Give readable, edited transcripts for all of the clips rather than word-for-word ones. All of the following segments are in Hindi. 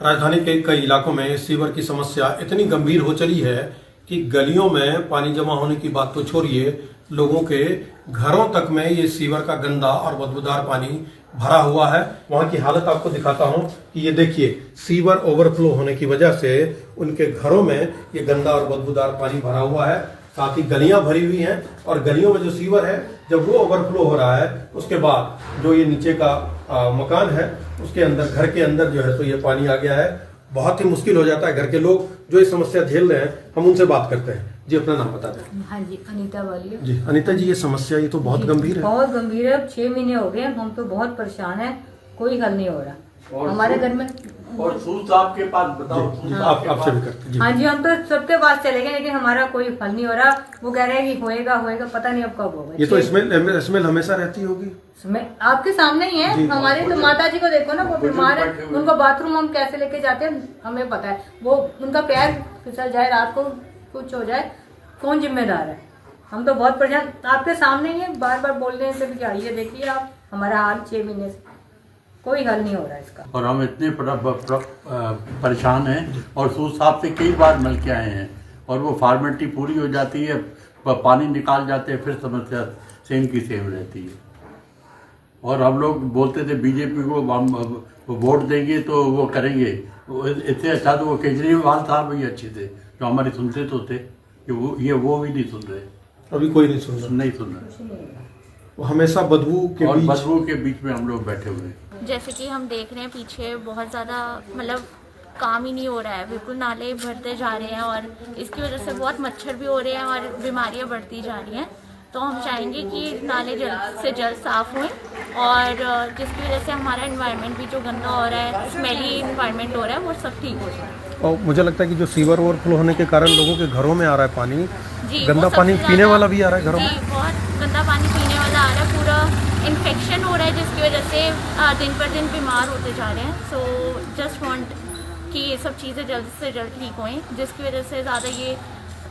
राजधानी के कई इलाकों में सीवर की समस्या इतनी गंभीर हो चली है कि गलियों में पानी जमा होने की बात तो छोड़िए, लोगों के घरों तक में ये सीवर का गंदा और बदबूदार पानी भरा हुआ है। वहां की हालत आपको दिखाता हूं कि ये देखिए, सीवर ओवरफ्लो होने की वजह से उनके घरों में ये गंदा और बदबूदार पानी भरा हुआ है। साथ ही गलियां भरी हुई हैं और गलियों में जो सीवर है जब वो ओवरफ्लो हो रहा है उसके बाद जो ये नीचे का मकान है उसके अंदर, घर के अंदर जो है तो ये पानी आ गया है। बहुत ही मुश्किल हो जाता है। घर के लोग जो ये समस्या झेल रहे हैं, हम उनसे बात करते हैं। जी, अपना नाम बता दें। हाँ जी, अनीता वाली। जी अनीता जी, ये समस्या ये तो बहुत गंभीर है। बहुत गंभीर है। 6 महीने हो गए, हम तो बहुत परेशान हैं, कोई हल नहीं हो रहा हमारे घर में। और सूद साहब के पास बताओ। आपसे भी करते हैं। हाँ जी, हम तो सबके पास चले गए लेकिन हमारा कोई हल नहीं हो रहा। वो कह रहे हैं कि होएगा होएगा, पता नहीं अब कब होगा। ये तो स्मेल हमेशा रहती होगी। आपके सामने ही है। हमारे तो माता जी को देखो ना, वो बीमार है, उनको बाथरूम हम कैसे लेके जाते हैं हमें पता है। वो उनका पैर फिसल जाए, रात को कुछ हो जाए, कौन जिम्मेदार है? हम तो बहुत परेशान, आपके सामने ही है। बार बार बोलने से भी क्या, ये देखिए आप हमारा हाल 6 महीने से कोई हल नहीं हो रहा है इसका। और हम इतने परेशान हैं और सूद साहब से कई बार मिल के आए हैं और वो फॉर्मेलिटी पूरी हो जाती है, पानी निकाल जाते हैं, फिर समस्या सेम की सेम रहती है। और हम लोग बोलते थे बीजेपी को हम वोट देंगे तो वो करेंगे, इससे अच्छा तो वो केजरीवाल साहब भी अच्छे थे जो हमारी सुनते तो थे कि वो भी नहीं सुन रहे। अभी कोई नहीं सुन रहा। वो हमेशा बदबू के बीच में हम लोग बैठे हुए हैं। जैसे कि हम देख रहे हैं पीछे बहुत ज़्यादा मतलब काम ही नहीं हो रहा है, बिल्कुल नाले भरते जा रहे हैं और इसकी वजह से बहुत मच्छर भी हो रहे हैं और बीमारियां बढ़ती जा रही हैं। तो हम चाहेंगे कि नाले जल्द से जल्द साफ़ हों और जिसकी वजह से हमारा एनवायरनमेंट भी जो गंदा हो रहा है, स्मेली एनवायरनमेंट हो रहा है, वो सब ठीक हो जाए। और मुझे लगता है कि जो सीवर ओवरफ्लो होने के कारण लोगों के घरों में आ रहा है पानी, जी, गंदा पानी पीने वाला भी आ रहा है घरों में। जी, बहुत गंदा पानी पीने वाला आ रहा है, पूरा इन्फेक्शन हो रहा है जिसकी वजह से दिन पर दिन बीमार होते जा रहे हैं। सो जस्ट वांट कि ये सब चीज़ें जल्द से जल्द ठीक होएं, जिसकी वजह से ज़्यादा ये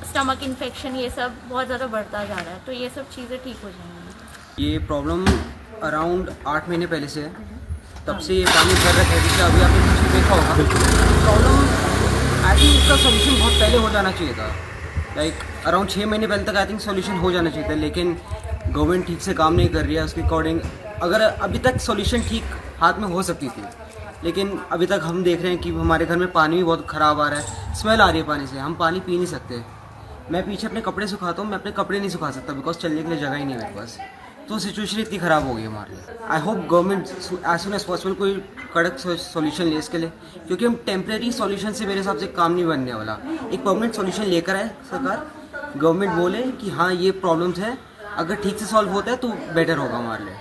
स्टमक इन्फेक्शन ये सब बहुत ज़्यादा बढ़ता जा रहा है। तो ये सब चीज़ें ठीक हो जाएंगी। ये प्रॉब्लम अराउंड 8 महीने पहले से है, तब से ये पानी भर रखा है। जैसे अभी आपने पीछे देखा होगा, प्रॉब्लम आई थिंक इसका सोल्यूशन बहुत पहले हो जाना चाहिए था। लाइक अराउंड 6 महीने पहले तक आई थिंक सोल्यूशन हो जाना चाहिए था, लेकिन गवर्नमेंट ठीक से काम नहीं कर रही है उसके अकॉर्डिंग। अगर अभी तक सोल्यूशन ठीक हाथ में हो सकती थी, लेकिन अभी तक हम देख रहे हैं कि हमारे घर में पानी भी बहुत ख़राब आ रहा है, स्मेल आ रही है पानी से, हम पानी पी नहीं सकते। मैं पीछे अपने कपड़े सुखाता हूँ, मैं अपने कपड़े नहीं सुखा सकता बिकॉज चलने के लिए जगह ही नहीं है मेरे पास। तो सिचुएशन इतनी ख़राब हो गई हमारे लिए। I hope government as soon as possible कोई कड़क सॉल्यूशन ले इसके लिए, क्योंकि हम टेम्प्रेरी सॉल्यूशन से मेरे हिसाब से काम नहीं बनने वाला। एक परमानेंट सॉल्यूशन लेकर आए सरकार, गवर्नमेंट बोले कि हाँ ये प्रॉब्लम्स है, अगर ठीक से सॉल्व होता है तो बेटर होगा हमारे लिए,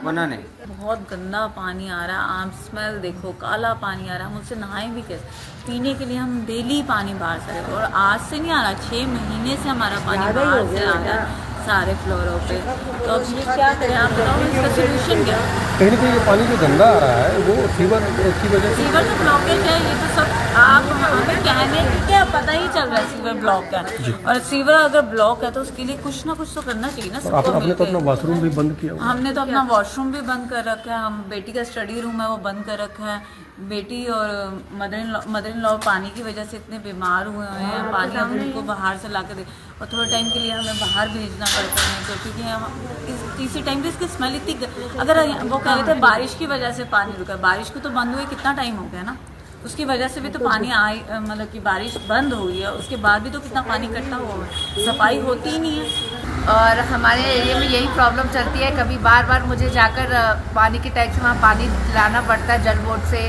वरना नहीं। बहुत गंदा पानी आ रहा है, आप स्मेल देखो, काला पानी आ रहा है, मुझसे नहाए भी कैसे? पीने के लिए हम डेली पानी बाहर से, और आज से नहीं आ रहा, 6 महीने से हमारा पानी बाहर से आ रहा है सारे फ्लोरों पे। तो अब ये क्या करें आप बताओ, इसका सोल्यूशन क्या? कहीं ना कहीं ये पानी जो गंदा आ रहा है वो सीवर की वजह से, सीवर तो ब्लॉकेज है, ये तो सब आप हमें कहने क्या पता ही चल रहा है सीवर ब्लॉक है। और सीवर अगर ब्लॉक है तो उसके लिए कुछ ना कुछ तो करना चाहिए ना। आपने तो अपना वॉशरूम भी बंद किया। हमने तो अपना वॉशरूम भी बंद कर रखा है, हम बेटी का स्टडी रूम है वो बंद कर रखा है। बेटी और मदर इन लॉ पानी की वजह से इतने बीमार हुए हैं, पानी हम उनको बाहर से ला के दे, और थोड़े टाइम के लिए हमें बाहर भेजना पड़ता है तो क्योंकि इसी टाइम पे इसकी स्मेल इतनी, अगर वो कह रहे थे बारिश की वजह से पानी रुका, बारिश को तो बंद हुए कितना टाइम हो गया ना, उसकी वजह से भी तो पानी मतलब कि बारिश बंद हो गई है, उसके बाद भी तो कितना पानी इकट्ठा हुआ है, सफाई होती ही नहीं है। और हमारे एरिया में यही प्रॉब्लम चलती है, कभी बार बार मुझे जाकर पानी के टैंक से वहाँ पानी लाना पड़ता है, जल बोर्ड से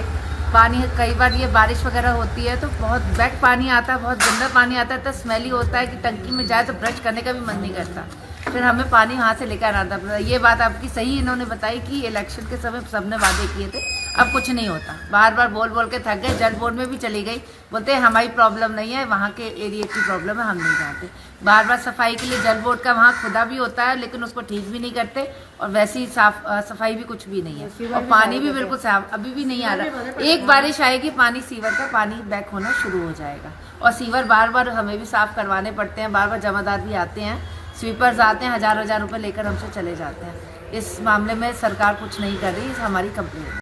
पानी। कई बार ये बारिश वगैरह होती है तो बहुत वेट पानी आता है, बहुत गंदा पानी आता है, तो स्मेली होता है कि टंकी में जाए तो ब्रश करने का भी मन नहीं करता, फिर हमें पानी वहाँ से लेकर आना पड़ता है। ये बात आपकी सही इन्होंने बताई कि इलेक्शन के समय सबने वादे किए थे, अब कुछ नहीं होता, बार बार बोल बोल के थक गए। जल बोर्ड में भी चली गई, बोलते हैं हमारी प्रॉब्लम नहीं है, वहाँ के एरिया की प्रॉब्लम है, हम नहीं जानते। बार बार सफाई के लिए जल बोर्ड का वहाँ खुदा भी होता है लेकिन उसको ठीक भी नहीं करते, और वैसे ही सफाई भी कुछ भी नहीं है, और पानी भी बिल्कुल साफ अभी भी नहीं आ रहा। एक बारिश आएगी, पानी सीवर का पानी बैक होना शुरू हो जाएगा, और सीवर बार बार हमें भी साफ करवाने पड़ते हैं, बार बार जमादार भी आते हैं, स्वीपर्स आते हैं, 1000 रुपये लेकर हमसे चले जाते हैं। इस मामले में सरकार कुछ नहीं कर रही, हमारी कंप्लेंट।